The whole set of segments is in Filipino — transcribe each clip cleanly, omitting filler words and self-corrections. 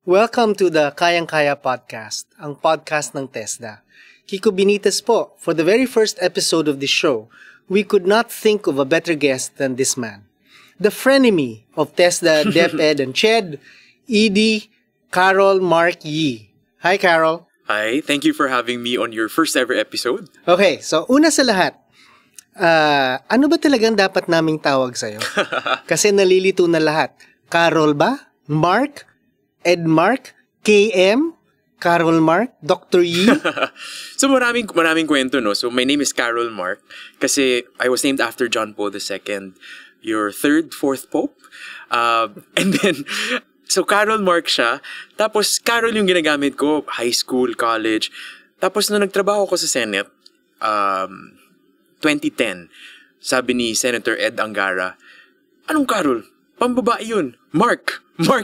Welcome to the Kayang Kaya Podcast, ang podcast ng TESDA. Kiko Benitez po. For the very first episode of this show, we could not think of a better guest than this man. The frenemy of TESDA, DepEd, and CHED, ED, Carol Mark Yee. Hi, Carol. Hi, thank you for having me on your first ever episode. Okay, so una sa lahat, ano ba talagang dapat naming tawag sa'yo? Kasi nalilito na lahat. Carol ba? Mark? Edmark, KM, Carol Mark, Dr. Yee. So maraming kwento, no? So my name is Carol Mark kasi I was named after John Paul II, your third, fourth pope. And then, so Carol Mark siya. Tapos Carol yung ginagamit ko, high school, college. Tapos nung nagtrabaho ko sa Senate, 2010, sabi ni Senator Ed Angara, anong Carol? Pambabae yun. Mark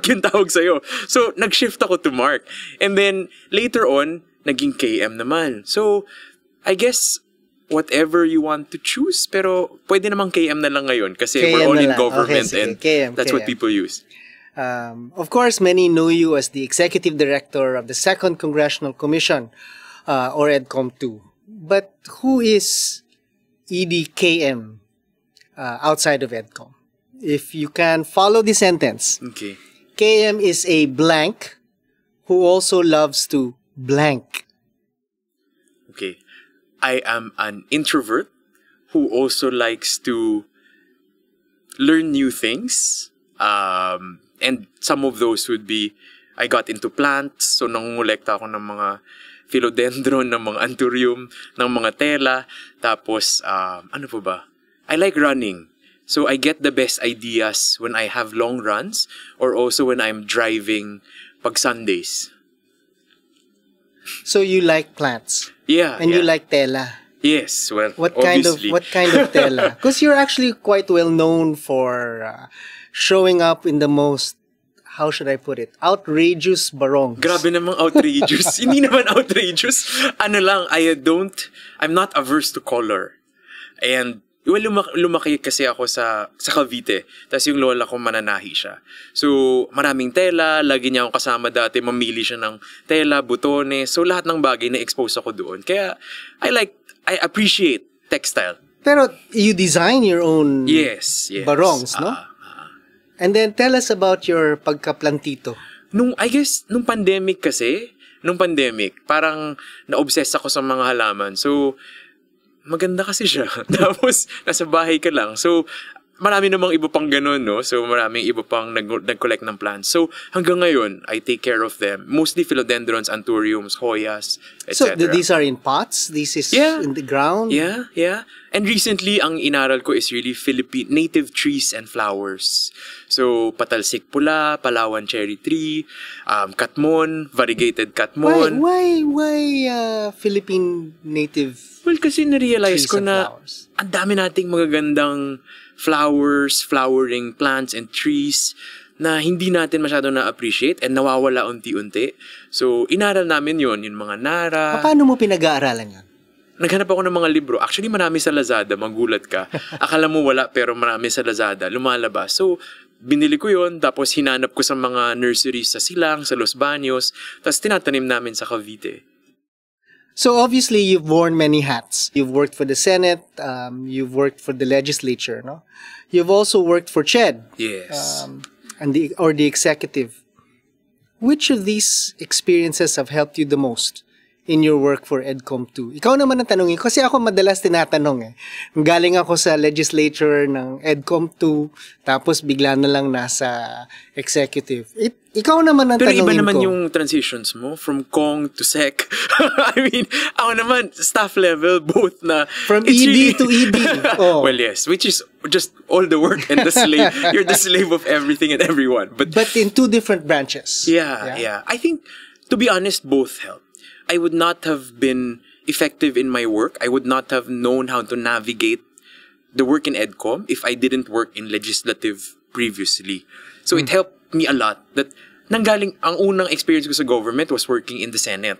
yung tawag sa'yo. So, nag-shift ako to Mark. And then, later on, naging KM naman. So, I guess, whatever you want to choose, pero pwede namang KM na lang ngayon kasi KM we're all in government, okay, and that's KM. What people use. Of course, many know you as the Executive Director of the 2nd Congressional Commission, or EDCOM2. But who is EDKM outside of EDCOM? If you can follow the sentence. Okay. KM is a blank who also loves to blank. Okay. I am an introvert who also likes to learn new things. And some of those would be, I got into plants. So, nangungulekta ako ng mga philodendron, ng mga anthurium, ng mga tela. Tapos, ano pa ba? I like running. So I get the best ideas when I have long runs or also when I'm driving pag Sundays. So you like plants? Yeah. And you like tela? Yes, well, what obviously. What kind of tela? Because you're actually quite well known for showing up in the most, how should I put it, outrageous barongs. Grabe namang outrageous. Hindi naman outrageous. Ano lang, I'm not averse to color. And well, lumaki kasi ako sa Cavite. Tapos yung lola ko mananahi siya. So, maraming tela. Lagi niya akong kasama dati. Mamili siya ng tela, butones. So, lahat ng bagay na-expose ako doon. Kaya, I appreciate textile. Pero, you design your own barongs, no? And then, tell us about your pagka-plantito. I guess, nung pandemic, parang na-obsess ako sa mga halaman. So, maganda kasi siya. Tapos, nasa bahay ka lang. So, marami namang iba pang ganun, no? So, maraming iba pang nag-collect ng plants. So, hanggang ngayon, I take care of them. Mostly philodendrons, anthuriums, hoyas, etc. So, these are in pots? This is in the ground? Yeah. And recently, ang inaral ko is really Philippine native trees and flowers. So, patalsik pula, Palawan cherry tree, katmon, variegated katmon. Why Philippine native? Well, kasi na-realize ko na ang dami nating magagandang flowers, flowering plants and trees na hindi natin masyado na-appreciate and nawawala unti-unti. So, inaral namin yung mga nara. Paano mo pinag-aaralan yan? Naghanap ako ng mga libro. Actually, marami sa Lazada. Magulat ka. Akala mo wala, pero marami sa Lazada. Lumalabas. So, binili ko yun. Tapos, hinanap ko sa mga nurseries sa Silang, sa Los Baños. Tapos, tinatanim namin sa Cavite. So, obviously, you've worn many hats. You've worked for the Senate. You've worked for the legislature, no? You've also worked for CHED. Yes. And the executive. Which of these experiences have helped you the most in your work for EDCOM2? Ikaw naman ang tanongin. Kasi ako madalas tinatanong eh. Galing ako sa legislature ng EDCOM2, tapos bigla na lang nasa executive. Ikaw naman ang tanongin ko. Pero iba naman yung transitions mo from Kong to Sec. I mean, ako naman, staff level, both na. From ED to ED. Oh. Well, yes, which is just all the work and the slave. You're the slave of everything and everyone. But in two different branches. Yeah. I think, to be honest, both help. I would not have been effective in my work. I would not have known how to navigate the work in EDCOM if I didn't work in legislative previously. So it helped me a lot that nanggaling, ang unang experience ko sa government was working in the Senate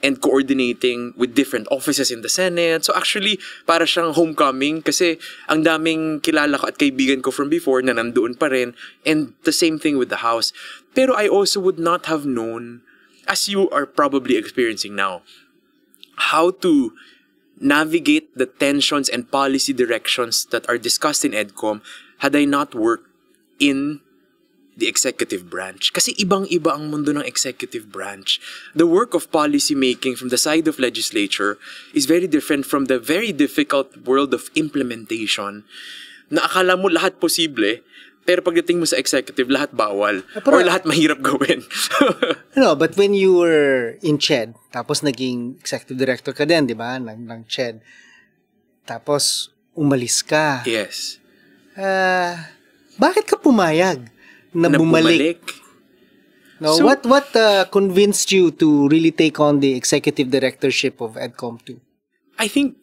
and coordinating with different offices in the Senate. So actually, para siyang homecoming kasi ang daming kilala ko at kaibigan ko from before na nandoon pa rin, and the same thing with the House. Pero I also would not have known, as you are probably experiencing now, how to navigate the tensions and policy directions that are discussed in EDCOM had I not worked in the executive branch. Kasi ibang-iba ang mundo ng executive branch. The work of policy making from the side of legislature is very different from the very difficult world of implementation. Na akala mo lahat posible, pero pagdating mo sa executive, lahat bawal. Pero, or lahat mahirap gawin. No, but when you were in CHED, tapos naging executive director ka din, di ba, ng CHED, tapos umalis ka. Yes. Bakit ka pumayag na bumalik? No, So, what convinced you to really take on the executive directorship of EDCOM 2? I think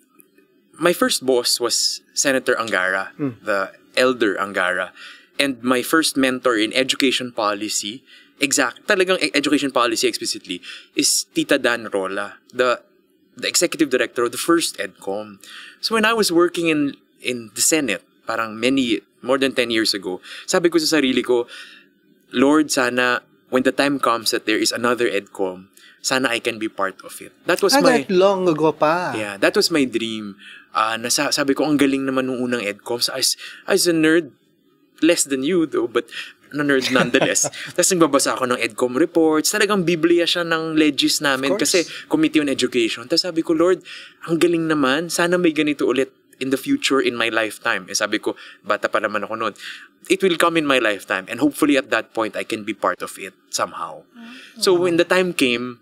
my first boss was Senator Angara, the elder Angara. And my first mentor in education policy, talagang education policy explicitly, is Tita Dan Rola, the executive director of the first EDCOM. So when I was working in the Senate, parang more than 10 years ago, sabi ko sa sarili ko, Lord, sana when the time comes that there is another EDCOM, sana I can be part of it. That was that long ago pa. Yeah, that was my dream. Sabi ko, ang galing naman nung unang EDCOM. So, as a nerd, less than you though, but nerd nonetheless. Tapos nagbabasa ako ng EDCOM reports. Talagang biblia siya ng legis namin kasi Committee on Education. Tapos sabi ko, Lord, ang galing naman. Sana may ganito ulit in the future in my lifetime. Sabi ko, bata pa naman ako noon. It will come in my lifetime and hopefully at that point I can be part of it somehow. So when the time came,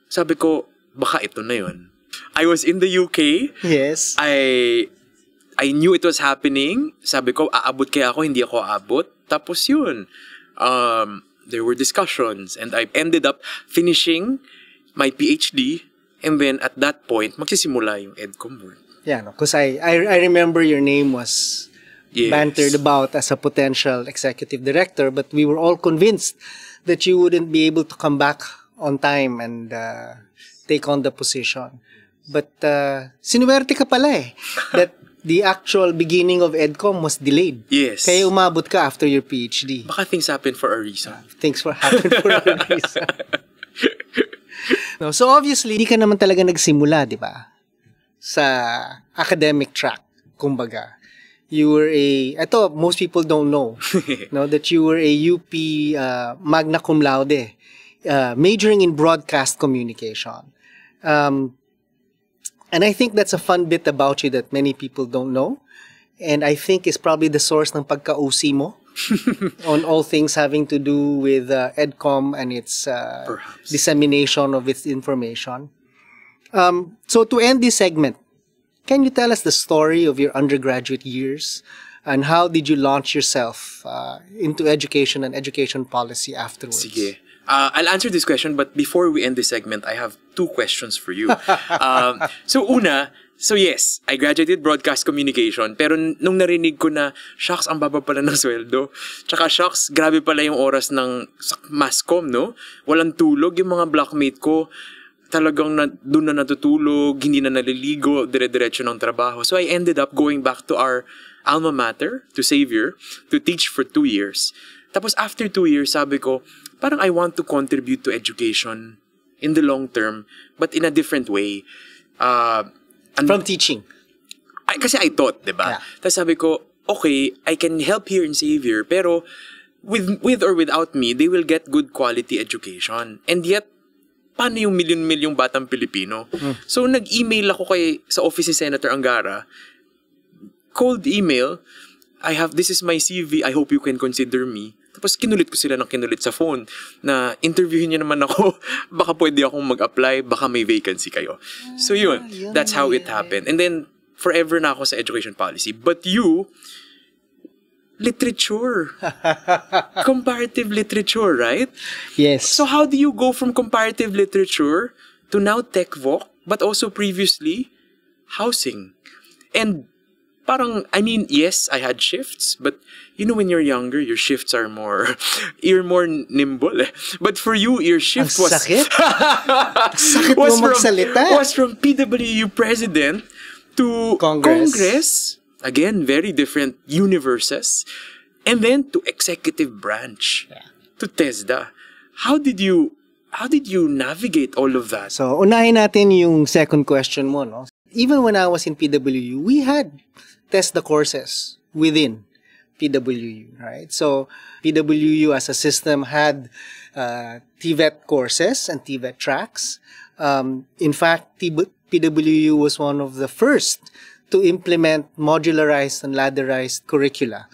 sabi ko, baka ito na yun. I was in the UK. Yes. I knew it was happening. Sabi ko, aabot kaya ako, hindi ako aabot. Tapos yun. There were discussions and I ended up finishing my PhD, and then at that point, magsisimula yung EDCOM work. Yeah, no, because I remember your name was bantered about as a potential executive director, but we were all convinced that you wouldn't be able to come back on time and take on the position. But sinuwerte ka pala eh, that the actual beginning of EDCOM was delayed. Yes. Kaya umabot ka after your PhD. Baka things happen for a reason. Things happen for a reason. No, so obviously, hindi ka naman talaga nagsimula, di ba? Sa academic track, kumbaga. You were most people don't know, no, that you were a UP magna cum laude, majoring in broadcast communication. And I think that's a fun bit about you that many people don't know. And I think is probably the source ng pagka-OC mo on all things having to do with EDCOM and its dissemination of its information. So to end this segment, can you tell us the story of your undergraduate years and how did you launch yourself into education and education policy afterwards? Sige. I'll answer this question, but before we end this segment, I have 2 questions for you. So yes, I graduated broadcast communication, pero nung narinig ko na, shucks, ang baba pala ng sweldo. Tsaka shucks, grabe pala yung oras ng masscom, no? Walang tulog, yung mga blockmate ko, talagang doon na natutulog, hindi na naliligo, dire-diretso ng trabaho. So I ended up going back to our alma mater, to Xavier, to teach for 2 years. Tapos after 2 years, sabi ko, parang I want to contribute to education in the long term, but in a different way. From teaching? Kasi I taught, diba? Yeah. Tapos sabi ko, okay, I can help here in Xavier, pero with or without me, they will get good quality education. And yet, paano yung milyon-milyong batang Pilipino? So, nag-email ako sa office ni Senator Angara, cold email, this is my CV, I hope you can consider me. Tapos kinulit ko sila ng kinulit sa phone na interviewin niyo naman ako, baka pwede akong mag-apply, baka may vacancy kayo. So yun, that's how it happened. And then, forever na ako sa education policy. But you, literature. Comparative literature, right? Yes. So how do you go from comparative literature to now TechVoc, but also previously, housing? And parang, I mean, yes, I had shifts, but you know, when you're younger, your shifts are more, you're more nimble. But for you, your shift Ang was... sakit. Sakit mo magsalita. Was from PWU president to Congress. Again, very different universes. And then to executive branch, to TESDA. How did you navigate all of that? So, unahin natin yung second question mo, no? Even when I was in PWU, we had TESDA courses within PWU, right? So, PWU as a system had TVET courses and TVET tracks. In fact, PWU was one of the first to implement modularized and ladderized curricula.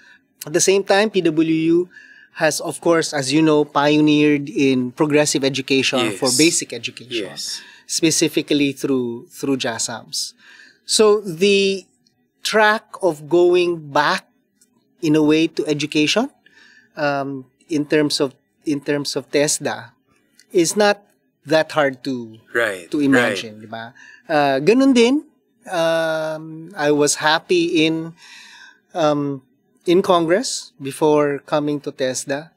At the same time, PWU has, of course, as you know, pioneered in progressive education for basic education, specifically through JASAMS. So the track of going back in a way to education, in terms of TESDA, is not that hard to imagine, di ba? Ganun din, I was happy in Congress before coming to TESDA.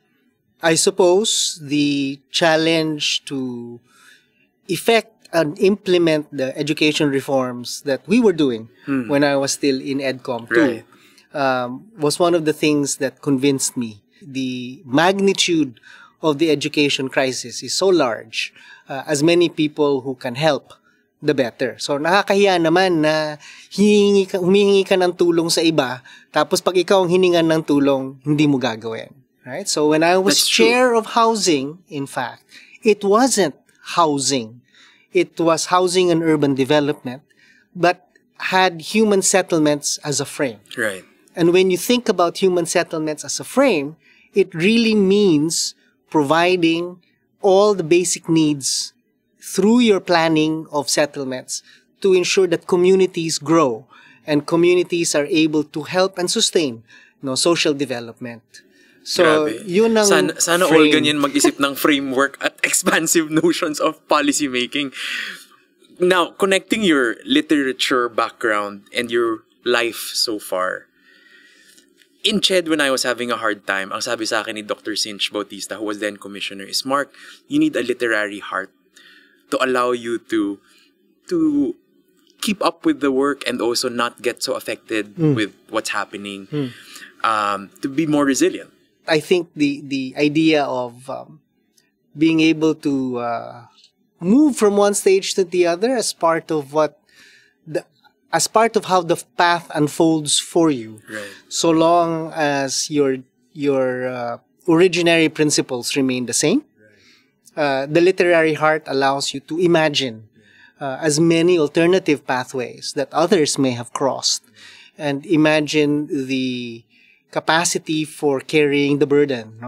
I suppose the challenge to effect and implement the education reforms that we were doing when I was still in EDCOM 2 was one of the things that convinced me. The magnitude of the education crisis is so large, as many people who can help, the better. So, nakakahiya naman na humihingi ka ng tulong sa iba, tapos pag ikaw ang hiningan ng tulong, hindi mo gagawin. Right? So, when I was chair of housing, in fact, it wasn't housing. It was housing and urban development, but had human settlements as a frame. Right. And when you think about human settlements as a frame, it really means providing all the basic needs through your planning of settlements to ensure that communities grow and communities are able to help and sustain, social development. So, yun ang sana all ganyan mag-isip ng framework at expansive notions of policy making. Now, connecting your literature background and your life so far, in CHED, when I was having a hard time, ang sabi sa akin ni Dr. Cinch Bautista, who was then commissioner, is, Mark, you need a literary heart to allow you to keep up with the work and also not get so affected with what's happening, to be more resilient. I think the idea of being able to move from one stage to the other as part of how the path unfolds for you, so long as your originary principles remain the same. The literary heart allows you to imagine as many alternative pathways that others may have crossed, and imagine the capacity for carrying the burden.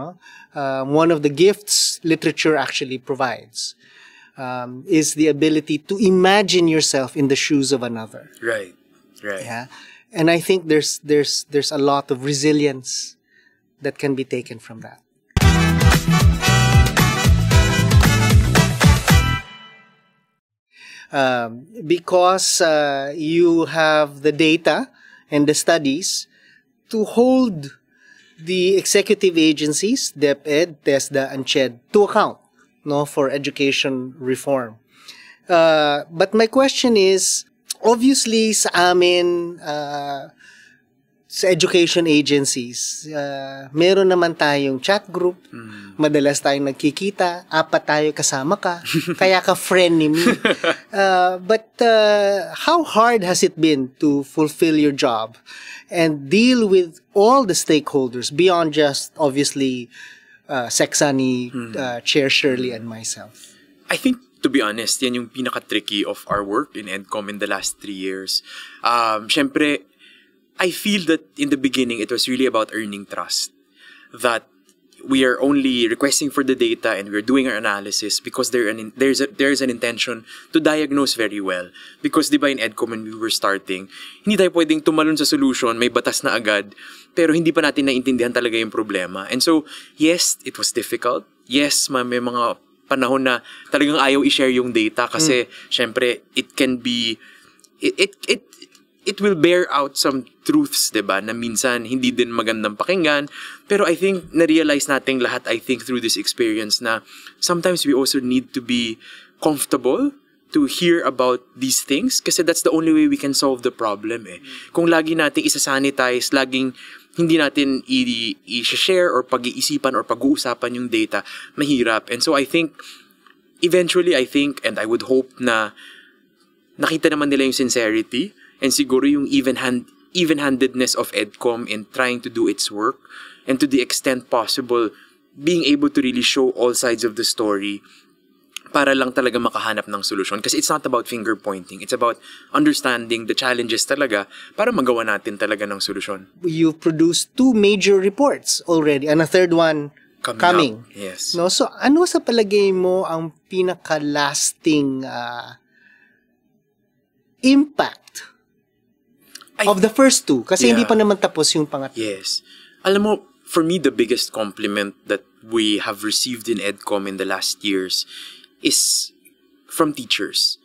One of the gifts literature actually provides is the ability to imagine yourself in the shoes of another. Right. Yeah, and I think there's a lot of resilience that can be taken from that. Because you have the data and the studies to hold the executive agencies, DepEd, TESDA, and CHED to account, for education reform. But my question is, obviously sa amin, sa education agencies, meron naman tayong chat group, madalas tayong nagkikita, 4 tayo kasama ka, kaya ka friend ni me. But how hard has it been to fulfill your job and deal with all the stakeholders beyond just, obviously, Seksani, Chair Shirley, and myself? I think, to be honest, yan yung pinaka-tricky of our work in EDCOM in the last 3 years. Syempre, I feel that in the beginning, it was really about earning trust. That we are only requesting for the data and we're doing our analysis because there is an intention to diagnose very well. Because di ba in EDCOM when we were starting, hindi tayo pwedeng tumalon sa solution, may batas na agad, pero hindi pa natin naintindihan talaga yung problema. And so, yes, it was difficult. Yes, may mga panahon na talagang ayaw i-share yung data kasi syempre, it can be... it will bear out some truths, diba, na minsan hindi din magandang pakinggan. Pero I think, na-realize natin lahat, I think, through this experience na sometimes we also need to be comfortable to hear about these things kasi that's the only way we can solve the problem eh. Kung lagi natin isa-sanitize, laging hindi natin i-share or pag-iisipan or pag-uusapan yung data, mahirap. And so I think, eventually I think, and I would hope na nakita naman nila yung sincerity and siguro yung even-handedness of EDCOM in trying to do its work and to the extent possible, being able to really show all sides of the story para lang talaga makahanap ng solusyon. Kasi it's not about finger pointing. It's about understanding the challenges talaga para magawa natin talaga ng solusyon. You've produced 2 major reports already and a third one coming. Yes. No? So ano sa palagay mo ang pinaka-lasting impact of the first 2? Kasi hindi pa naman tapos yung pangatlo. Yes. Alam mo, for me, the biggest compliment that we have received in EDCOM in the last years is from teachers.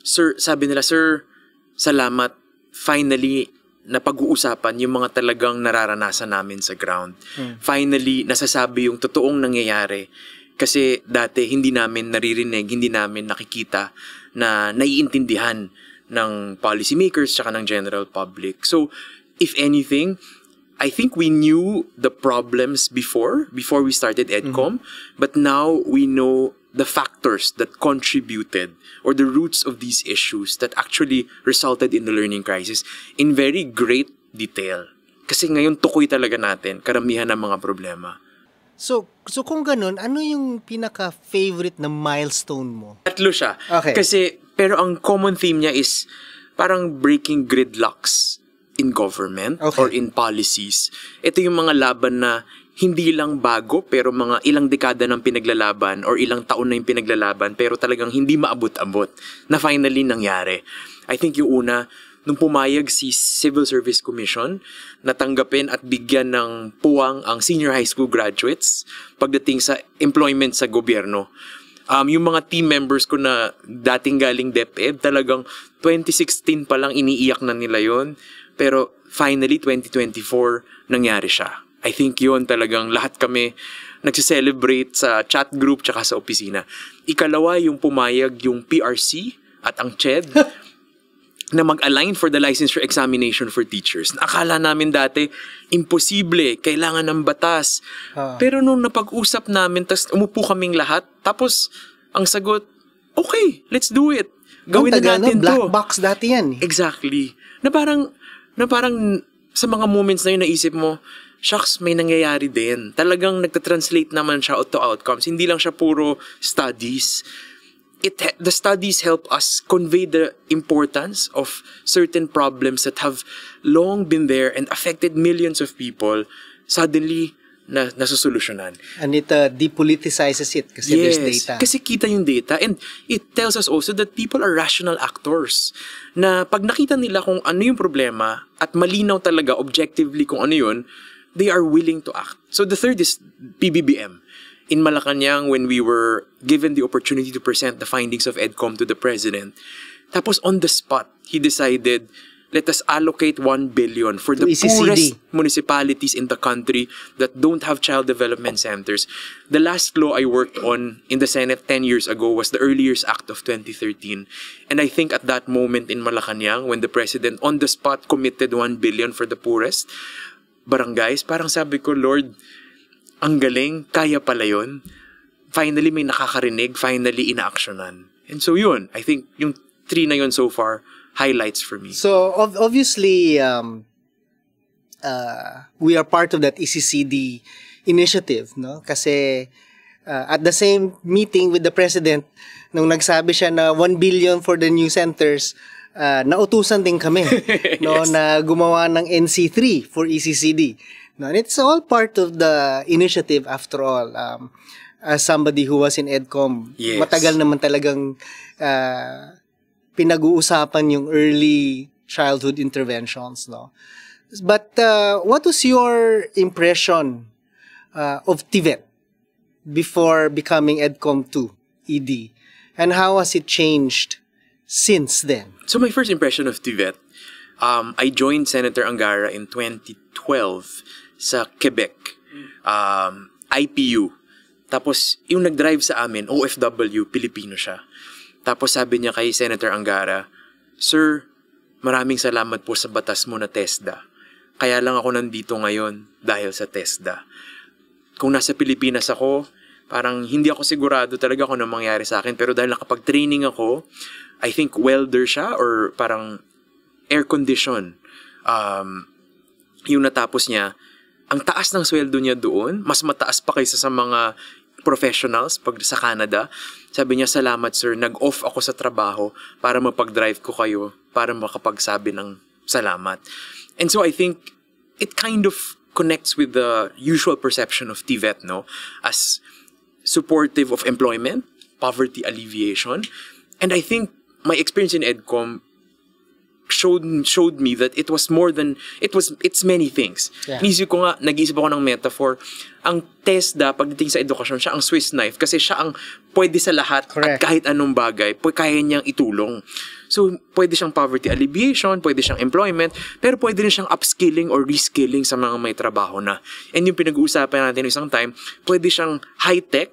Sir, sabi nila, sir, salamat. Finally, napag-uusapan yung mga talagang nararanasan namin sa ground. Finally, nasasabi yung totoong nangyayari. Kasi dati, hindi namin naririnig, hindi namin nakikita na naiintindihan ng policymakers tsaka ng general public. So, if anything, I think we knew the problems before we started EDCOM, but now we know the factors that contributed or the roots of these issues that actually resulted in the learning crisis in very great detail. Kasi ngayon tukoy talaga natin karamihan ng mga problema. So kung ganun, ano yung pinaka-favorite na milestone mo? Tatlo siya. Okay. Kasi, pero ang common theme niya is parang breaking gridlocks in government or in policies. Ito yung mga laban na hindi lang bago pero mga ilang dekada ng pinaglalaban or ilang taon na yung pinaglalaban pero talagang hindi maabot-abot na finally nangyari. I think yung una, nung pumayag si Civil Service Commission na tanggapin at bigyan ng puwang ang senior high school graduates pagdating sa employment sa gobyerno. Yung mga team members ko na dating galing DepEd, talagang 2016 pa lang iniiyak na nila yon. Pero finally, 2024, nangyari siya. I think yun talagang lahat kami nagsiselebrate sa chat group tsaka sa opisina. Ikalawa, yung pumayag yung PRC at ang CHED na mag-align for the licensure examination for teachers. Akala namin dati, imposible, kailangan ng batas. Pero nung napag-usap namin, tas umupo kaming lahat, tapos ang sagot, okay, let's do it. Gawin na natin black to. Black box dati yan. Exactly. Na parang sa mga moments na yun naisip mo, shucks, may nangyayari din. Talagang nagtatranslate naman siya to outcomes. Hindi lang siya puro studies. The studies help us convey the importance of certain problems that have long been there and affected millions of people. Suddenly, nasusolusyonan. And it depoliticizes it kasi there's data. Kasi kita yung data and it tells us also that people are rational actors. Na pag nakita nila kung ano yung problema at malinaw talaga objectively kung ano yun, they are willing to act. So the third is PBBM. In Malacanang, when we were given the opportunity to present the findings of EDCOM to the President, tapos on the spot, he decided, let us allocate 1 billion for the poorest municipalities in the country that don't have child development centers. The last law I worked on in the Senate 10 years ago was the Early Years Act of 2013. And I think at that moment in Malacanang, when the President on the spot committed 1 billion for the poorest barangays, parang sabi ko, Lord, ang galing, kaya pala yun. Finally, may nakakarinig, finally, inaaksyonan. And so yun, I think yung 3 na yun so far, highlights for me. So, obviously, we are part of that ECCD initiative, no? Kasi at the same meeting with the President, nung nagsabi siya na 1 billion for the new centers, nautusan din kami no, na gumawa ng NC3 for ECCD. No, and it's all part of the initiative after all. As somebody who was in EDCOM, matagal naman talagang pinag-uusapan yung early childhood interventions, no? But what was your impression of TVET before becoming EDCOM 2 ED, and how has it changed since then? So my first impression of TVET, I joined Senator Angara in 2012 sa Quebec, IPU. Tapos, yung nag-drive sa amin, OFW, Pilipino siya. Tapos sabi niya kay Senator Angara, "Sir, maraming salamat po sa batas mo na TESDA. Kaya lang ako nandito ngayon dahil sa TESDA. Kung nasa Pilipinas ako, parang hindi ako sigurado talaga kung ano mangyari sa akin. Pero dahil nakapag-training ako, I think welder siya or parang air condition. Yung natapos niya, ang taas ng sweldo niya doon, mas mataas pa kaysa sa mga professionals pag sa Canada. Sabi niya, salamat sir, nag-off ako sa trabaho para mapag-drive ko kayo, para makapagsabi ng salamat. And so I think it kind of connects with the usual perception of TVET, no? As supportive of employment, poverty alleviation. And I think my experience in EDCOM showed me that it was more than, it's many things. Yeah. Nag-isip ako ng metaphor. Ang TESDA, pagdating sa edukasyon, siya ang Swiss knife kasi siya ang pwede sa lahat. Correct. At kahit anong bagay, kaya niyang itulong. So, pwede siyang poverty alleviation, pwede siyang employment, pero pwede rin siyang upskilling or reskilling sa mga may trabaho na. And yung pinag-uusapan natin isang time, pwede siyang high-tech,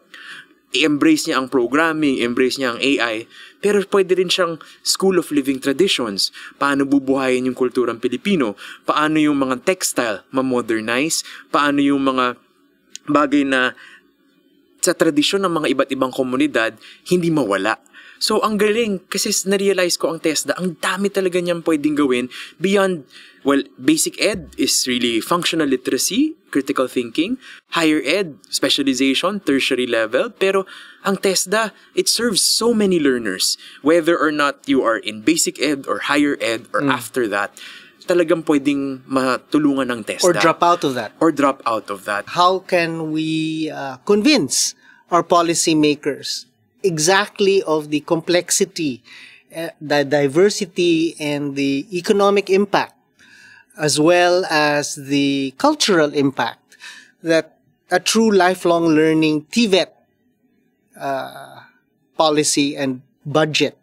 i-embrace niya ang programming, embrace niya ang AI, pero pwede rin siyang school of living traditions. Paano bubuhayin yung kulturang Pilipino? Paano yung mga textile ma-modernize? Paano yung mga bagay na sa tradisyon ng mga iba't ibang komunidad hindi mawala? So, ang galing, kasi na-realize ko ang TESDA, ang dami talaga niyang pwedeng gawin beyond, well, basic ed is really functional literacy, critical thinking, higher ed, specialization, tertiary level, pero ang TESDA, it serves so many learners, whether or not you are in basic ed or higher ed or after that, talagang pwedeng matulungan ng TESDA. Or drop out of that. Or drop out of that. How can we convince our policymakers exactly of the complexity, the diversity, and the economic impact, as well as the cultural impact that a true lifelong learning TVET policy and budget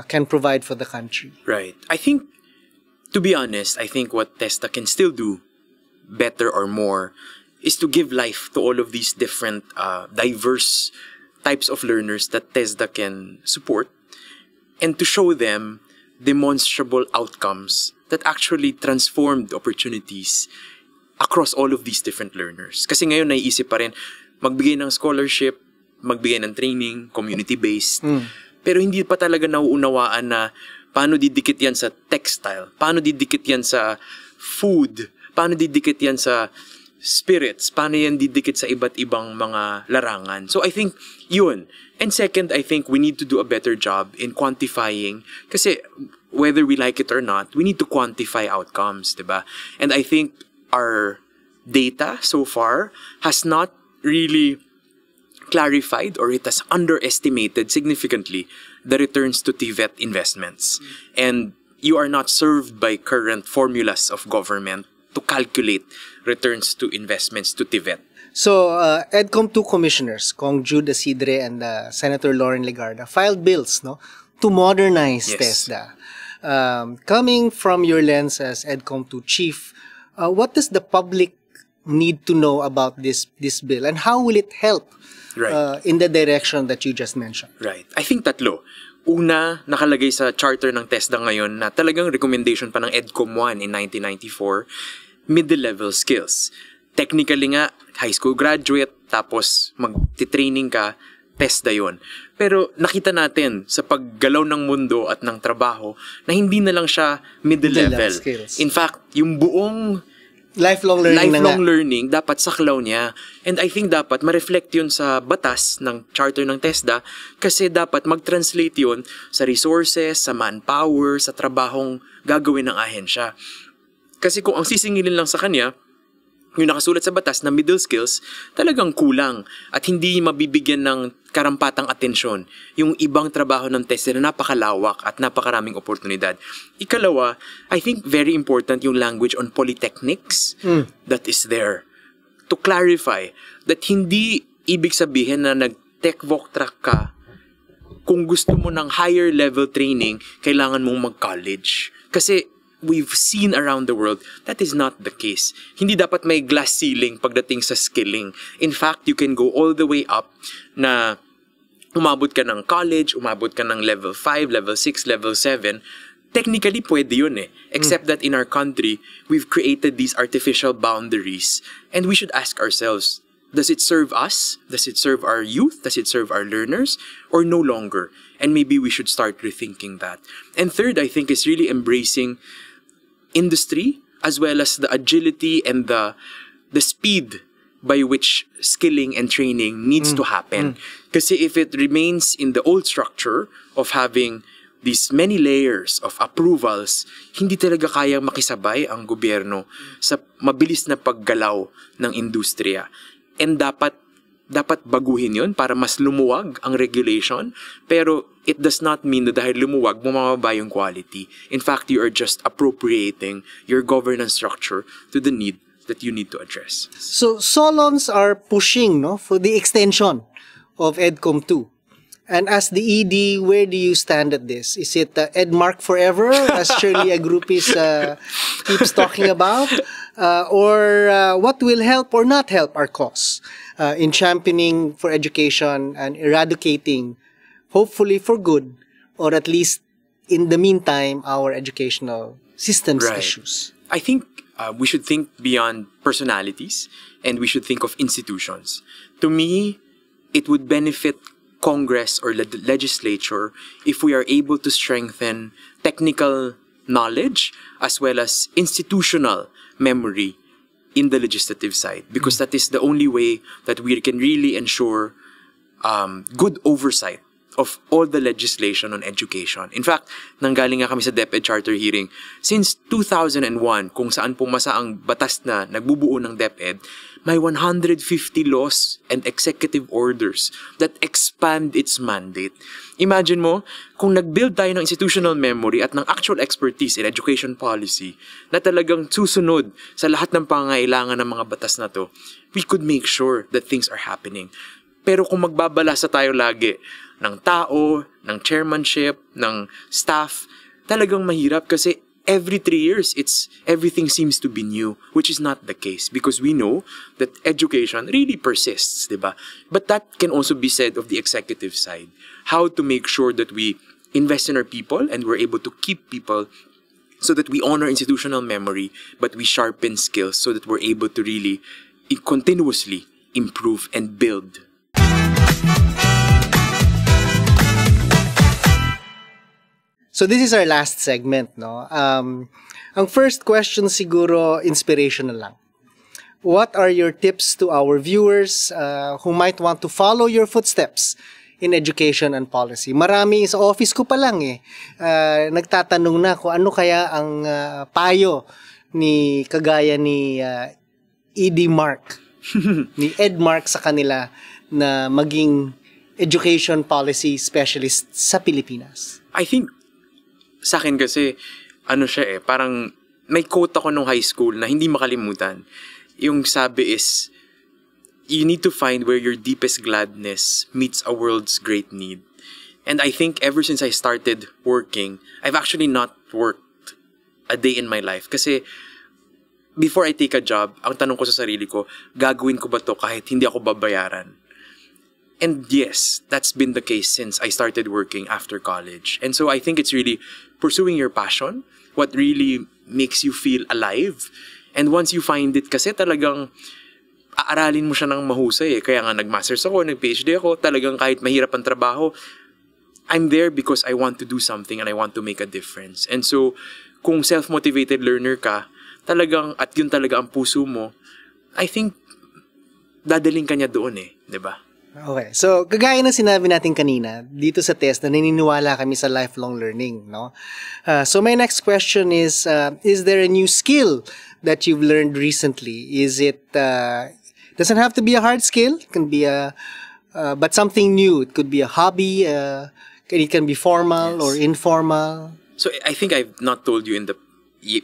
can provide for the country? Right. I think, to be honest, I think what TESDA can still do better or more is to give life to all of these different diverse types of learners that TESDA can support, and to show them demonstrable outcomes that actually transformed opportunities across all of these different learners. Kasi ngayon naiisip pa rin, magbigay ng scholarship, magbigay ng training, community-based, pero hindi pa talaga nauunawaan na paano didikit yan sa textile, paano didikit yan sa food, paano didikit yan sa spirits, paano yan didikit sa iba't ibang mga larangan. So I think yun. And second, I think we need to do a better job in quantifying, kasi whether we like it or not, we need to quantify outcomes, diba? And I think our data so far has not really clarified, or it has underestimated significantly the returns to TVET investments. And you are not served by current formulas of government to calculate returns to investments to TVET. So, EDCOM 2 commissioners, Kong Jude Asidre and Senator Lauren Legarda, filed bills to modernize TESDA. Coming from your lens as EDCOM 2 chief, what does the public need to know about this bill, and how will it help in the direction that you just mentioned? Right. I think tatlo. Una, nakalagay sa charter ng TESDA ngayon na talagang recommendation pa ng EDCOM 1 in 1994, middle-level skills. Technically nga, high school graduate, tapos mag-training ka, TESDA yun. Pero nakita natin sa paggalaw ng mundo at ng trabaho na hindi na lang siya middle level. Skills. In fact, yung buong lifelong learning dapat saklaw niya. And I think dapat ma-reflect yun sa batas ng charter ng TESDA, kasi dapat mag-translate yun sa resources, sa manpower, sa trabahong gagawin ng ahensya. Kasi kung ang sisingilin lang sa kanya yung nakasulat sa batas na middle skills, talagang kulang at hindi mabibigyan ng karampatang atensyon yung ibang trabaho ng TESDA na napakalawak at napakaraming oportunidad. Ikalawa, I think very important yung language on polytechnics that is there. To clarify that hindi ibig sabihin na nag-tech voc track ka kung gusto mo ng higher level training, kailangan mong mag-college. Kasi we've seen around the world, that is not the case. Hindi dapat may glass ceiling pagdating sa skilling. In fact, you can go all the way up na umabot ka ng college, umabot ka ng level 5, level 6, level 7. Technically, pwede yun eh. Except that in our country, we've created these artificial boundaries. And we should ask ourselves, does it serve us? Does it serve our youth? Does it serve our learners? Or no longer? And maybe we should start rethinking that. And third, I think, is really embracing industry as well as the agility and the speed by which skilling and training needs to happen. Kasi if it remains in the old structure of having these many layers of approvals, hindi talaga kayang makisabay ang gobyerno sa mabilis na paggalaw ng industriya. And dapat baguhin yun para mas lumuwag ang regulation, pero it does not mean na dahil lumuwag, bumababa yung quality. In fact, you are just appropriating your governance structure to the need that you need to address. So Solons are pushing for the extension of EDCOM 2. And as the ED, where do you stand at this? Is it EdMark forever, as Shirley Agrupis keeps talking about? Or what will help or not help our cause in championing for education and eradicating, hopefully for good, or at least in the meantime, our educational systems issues? I think we should think beyond personalities and we should think of institutions. To me, it would benefit Congress or the legislature if we are able to strengthen technical knowledge as well as institutional memory in the legislative side, because that is the only way that we can really ensure good oversight of all the legislation on education. In fact, nanggaling nga kami sa DepEd Charter hearing. Since 2001, kung saan pumasa ang batas na nagbubuo ng DepEd, may 150 laws and executive orders that expand its mandate. Imagine mo, kung nag-build tayo ng institutional memory at ng actual expertise in education policy na talagang susunod sa lahat ng pangangailangan ng mga batas na to, we could make sure that things are happening. Pero kung magbabalasa tayo lagi ng tao, ng chairmanship, ng staff, talagang mahirap kasi every 3 years, everything seems to be new, which is not the case because we know that education really persists, diba? But that can also be said of the executive side. How to make sure that we invest in our people and we're able to keep people so that we honor institutional memory, but we sharpen skills so that we're able to really continuously improve and build. So this is our last segment, no? Ang first question siguro, inspirational lang. What are your tips to our viewers who might want to follow your footsteps in education and policy? Marami sa office ko pa lang nagtatanong na kung ano kaya ang payo ni kagaya ni ED Mark, ni Ed Mark sa kanila na maging education policy specialist sa Pilipinas. I think sa akin kasi, parang may quote ako nung high school na hindi makalimutan. Yung sabi is, you need to find where your deepest gladness meets a world's great need. And I think ever since I started working, I've actually not worked a day in my life. Kasi before I take a job, ang tanong ko sa sarili ko, gagawin ko ba to kahit hindi ako babayaran? And yes, that's been the case since I started working after college. And so I think it's really pursuing your passion, what really makes you feel alive. And once you find it, kasi talagang aaralin mo siya ng mahusay. Kaya nga nag-masters ako, nag-PhD ako, talagang kahit mahirap ang trabaho, I'm there because I want to do something and I want to make a difference. And so, kung self-motivated learner ka, talagang, at yun talaga ang puso mo, I think, dadaling ka niya doon diba? Okay. So, kagaya ng sinabi natin kanina, dito sa test, na naniniwala kami sa lifelong learning, no? So, my next question is there a new skill that you've learned recently? Is it, doesn't have to be a hard skill, it can be but something new. It could be a hobby, it can be formal or informal. So, I think I've not told you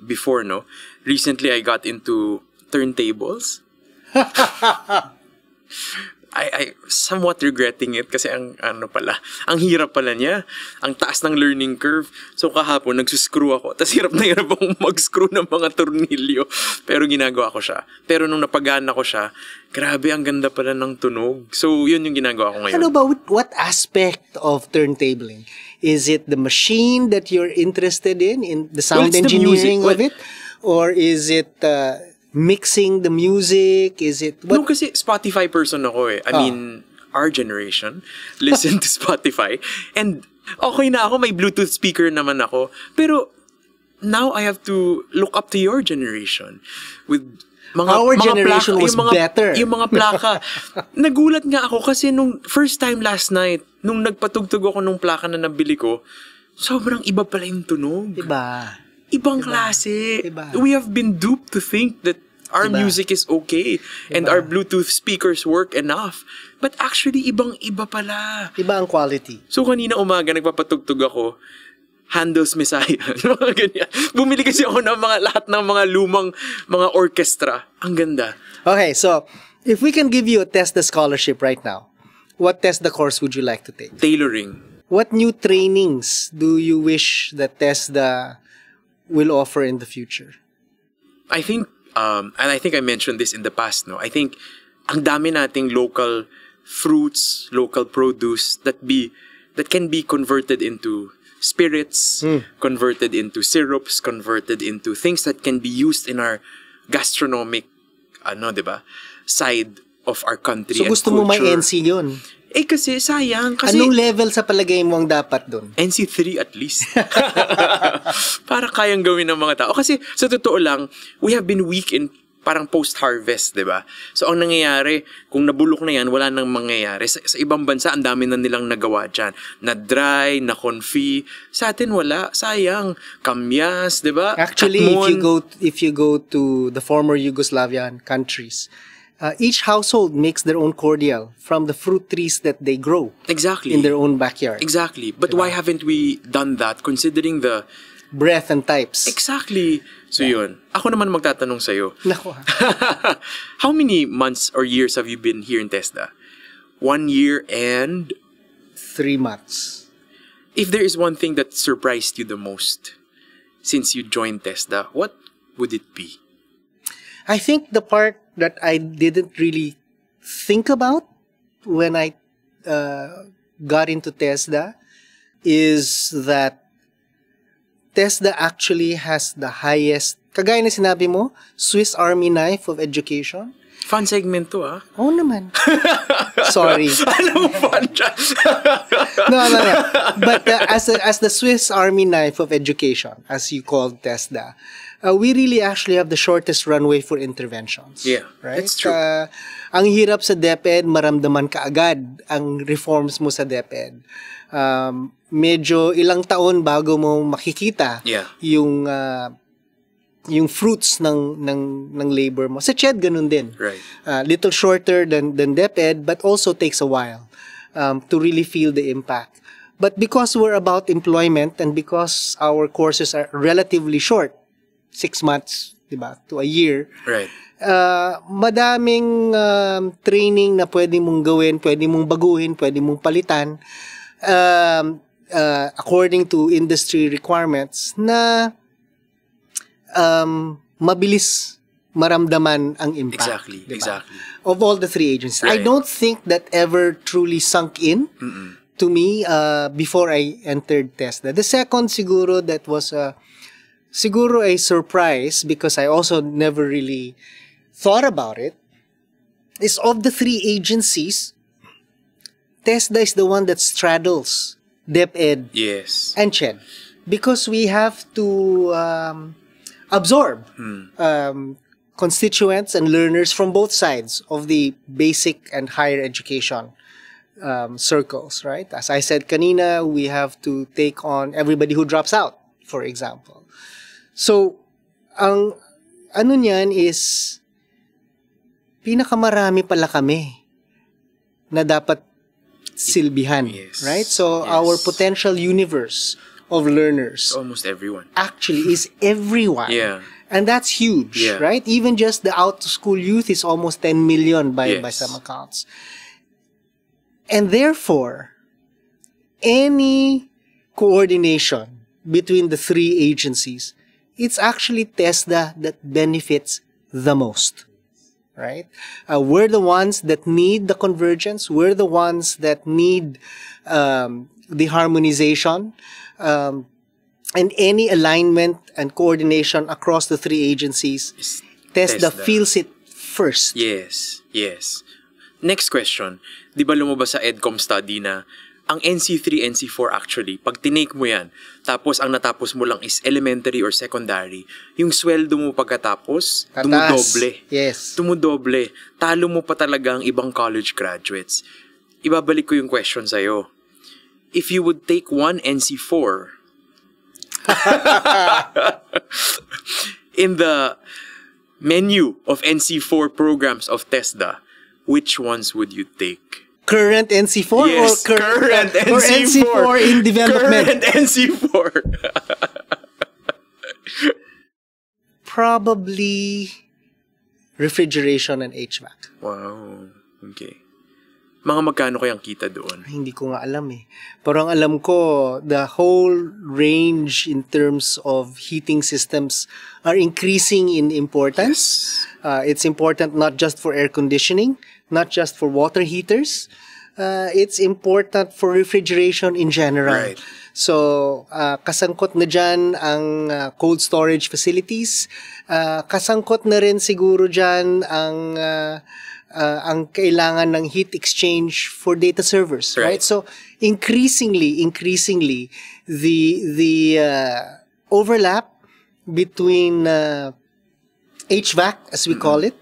before, no? Recently, I got into turntables. I somewhat regretting it kasi ang ang hirap pala niya. Ang taas ng learning curve. So kahapon, nagsuscrew ako. Tapos hirap na hirap akong mag-screw ng mga tornilyo. Pero ginagawa ko siya. Pero nung napagana ko siya, grabe, ang ganda pala ng tunog. So yun yung ginagawa ko ngayon. Ano ba, what aspect of turntabling? Is it the machine that you're interested in the sound Well, it's the engineering music. of it? Or is it mixing the music? Is it No, kasi Spotify person ako eh. I mean, our generation, listen to Spotify. And okay na ako, may Bluetooth speaker naman ako. Pero now I have to look up to your generation with Our generation plaka, was better. Yung mga plaka. Nagulat nga ako kasi nung first time last night, nung nagpatugtog ako nung plaka na nabili ko, sobrang iba pala yung tunog. Diba? Ibang klase. Diba? We have been duped to think that our Diba? music is okay and our Bluetooth speakers work enough. But actually, ibang-iba pala. Iba ang quality. So, kanina umaga, nagpapatugtog ako, Handel's Messiah. Mga ganyan. Bumili kasi ako ng lahat ng mga lumang mga orchestra. Ang ganda. Okay, so if we can give you a TESDA scholarship right now, what TESDA course would you like to take? Tailoring. What new trainings do you wish that TESDA will offer in the future? I think, and I think I mentioned this in the past, no? I think, ang dami nating local fruits, local produce that can be converted into spirits, converted into syrups, converted into things that can be used in our gastronomic, diba, side of our country So and gusto culture. mo may NC yun? Eh kasi sayang. Kasi Anong level sa palagay mo ang dapat dun? NC3 at least. Para kayang gawin ng mga tao. Kasi sa totoo lang, we have been weak in parang post-harvest, di ba? So, ang nangyayari, kung nabulok na yan, wala nang mangyayari. Sa ibang bansa, ang dami na nilang nagawa dyan. Na-dry, na-confit. Sa atin, wala. Sayang. Kamyas, di ba? Actually, Katmon. if you go to the former Yugoslavian countries, each household makes their own cordial from the fruit trees that they grow Exactly. in their own backyard. Exactly. But why haven't we done that considering the... Breath and types. Exactly. So yun. Ako naman magtatanong sa'yo. Naku. How many months or years have you been here in TESDA? 1 year and... 3 months. If there is one thing that surprised you the most since you joined TESDA, what would it be? I think the part that I didn't really think about when I got into TESDA is that TESDA actually has the highest, kagaya na sinabi mo, Swiss Army knife of education. Fun segment to, ah. Oo naman. Sorry. Alam mo, fun siya. No. But as the Swiss Army knife of education, as you called TESDA, we really actually have the shortest runway for interventions. Yeah, right? that's true. Ang hirap sa DepEd, maramdaman ka agad ang reforms mo sa DepEd. Medyo ilang taon bago mo makikita yung fruits ng labor mo. Sa CHED, ganun din. Right. Little shorter than DepEd, but also takes a while to really feel the impact. But because we're about employment and because our courses are relatively short, 6 months, diba, to a year, Right. Madaming training na pwede mong gawin, pwede mong baguhin, pwede mong palitan according to industry requirements na mabilis maramdaman ang impact. Exactly. Diba? Exactly. Of all the 3 agencies. Right. I don't think that ever truly sunk in to me before I entered TESDA. The second siguro that was siguro a surprise because I also never really thought about it is of the 3 agencies, TESDA is the one that straddles DepEd Yes. and CHED because we have to absorb constituents and learners from both sides of the basic and higher education circles, right? As I said kanina, we have to take on everybody who drops out, for example. So, ang ano niyan is pinakamarami pala kami na dapat silbihan, Yes. right? So, Yes. our potential universe of learners Almost everyone. actually is everyone. Yeah. And that's huge, Yeah. right? Even just the out-of-school youth is almost 10 million by Yes. some accounts. And therefore, any coordination between the three agencies, it's actually TESDA that benefits the most, right? We're the ones that need the convergence. We're the ones that need the harmonization and any alignment and coordination across the three agencies. TESDA feels it first. Yes, yes. Next question. Di ba lumabas sa EDCOM study na ang NC3, NC4 actually, pag tinake mo yan, tapos ang natapos mo lang is elementary or secondary, yung sweldo mo pagkatapos, dumudoble. Yes. Dumudoble. Talo mo pa talaga ang ibang college graduates. Ibabalik ko yung question sa'yo. If you would take one NC4 in the menu of NC4 programs of TESDA, which ones would you take? Current NC4 yes, or current NC4. Or NC4 in development? Current NC4. Probably refrigeration and HVAC. Wow. Okay. Mga magkano kayang kita doon? Hindi ko nga alam eh. Pero ang alam ko, the whole range in terms of heating systems are increasing in importance. Yes. It's important not just for air conditioning, not just for water heaters. It's important for refrigeration in general. Right. So, kasangkot na dyan ang cold storage facilities. Kasangkot na rin siguro dyan ang kailangan ng heat exchange for data servers, right? So increasingly the overlap between HVAC, as we call it,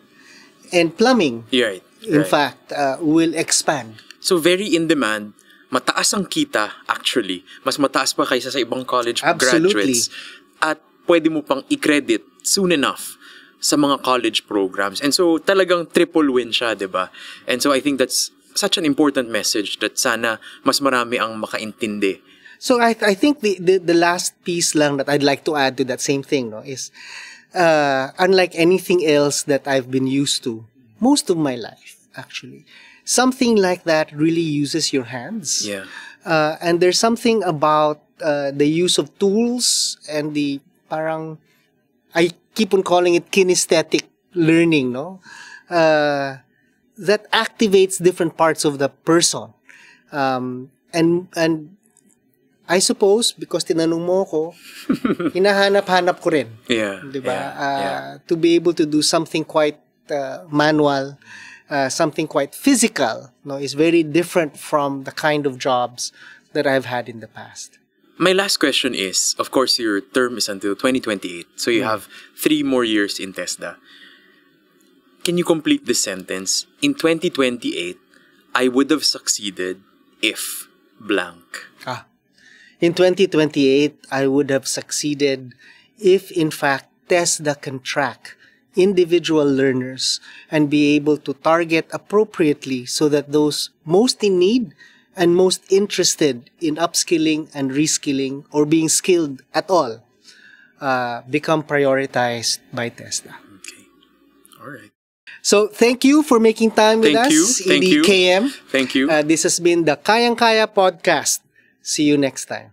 and plumbing, right. in fact, will expand. So very in demand, mataas ang kita actually, mas mataas pa kaysa sa ibang college graduates, at pwede mo pang i-credit soon enough sa mga college programs. And so, talagang triple win siya, di ba? And so, I think that's such an important message that sana mas marami ang makaintindi. So, I think the last piece lang that I'd like to add to that same thing, no, is unlike anything else that I've been used to, most of my life, actually, something like that really uses your hands. Yeah. And there's something about the use of tools and the parang, I keep on calling it kinesthetic learning, no? That activates different parts of the person. And I suppose, because tinanong mo ko, hinahanap-hanap ko rin. Yeah. Diba? Yeah. To be able to do something quite manual, something quite physical, no, is very different from the kind of jobs that I've had in the past. My last question is, of course, your term is until 2028, so you have 3 more years in TESDA. Can you complete this sentence? In 2028, I would have succeeded if blank. In 2028, I would have succeeded if, in fact, TESDA can track individual learners and be able to target appropriately so that those most in need and most interested in upskilling and reskilling or being skilled at all become prioritized by TESDA. Okay. All right. So, thank you for making time with us in the KM. Thank you. This has been the Kayang Kaya podcast. See you next time.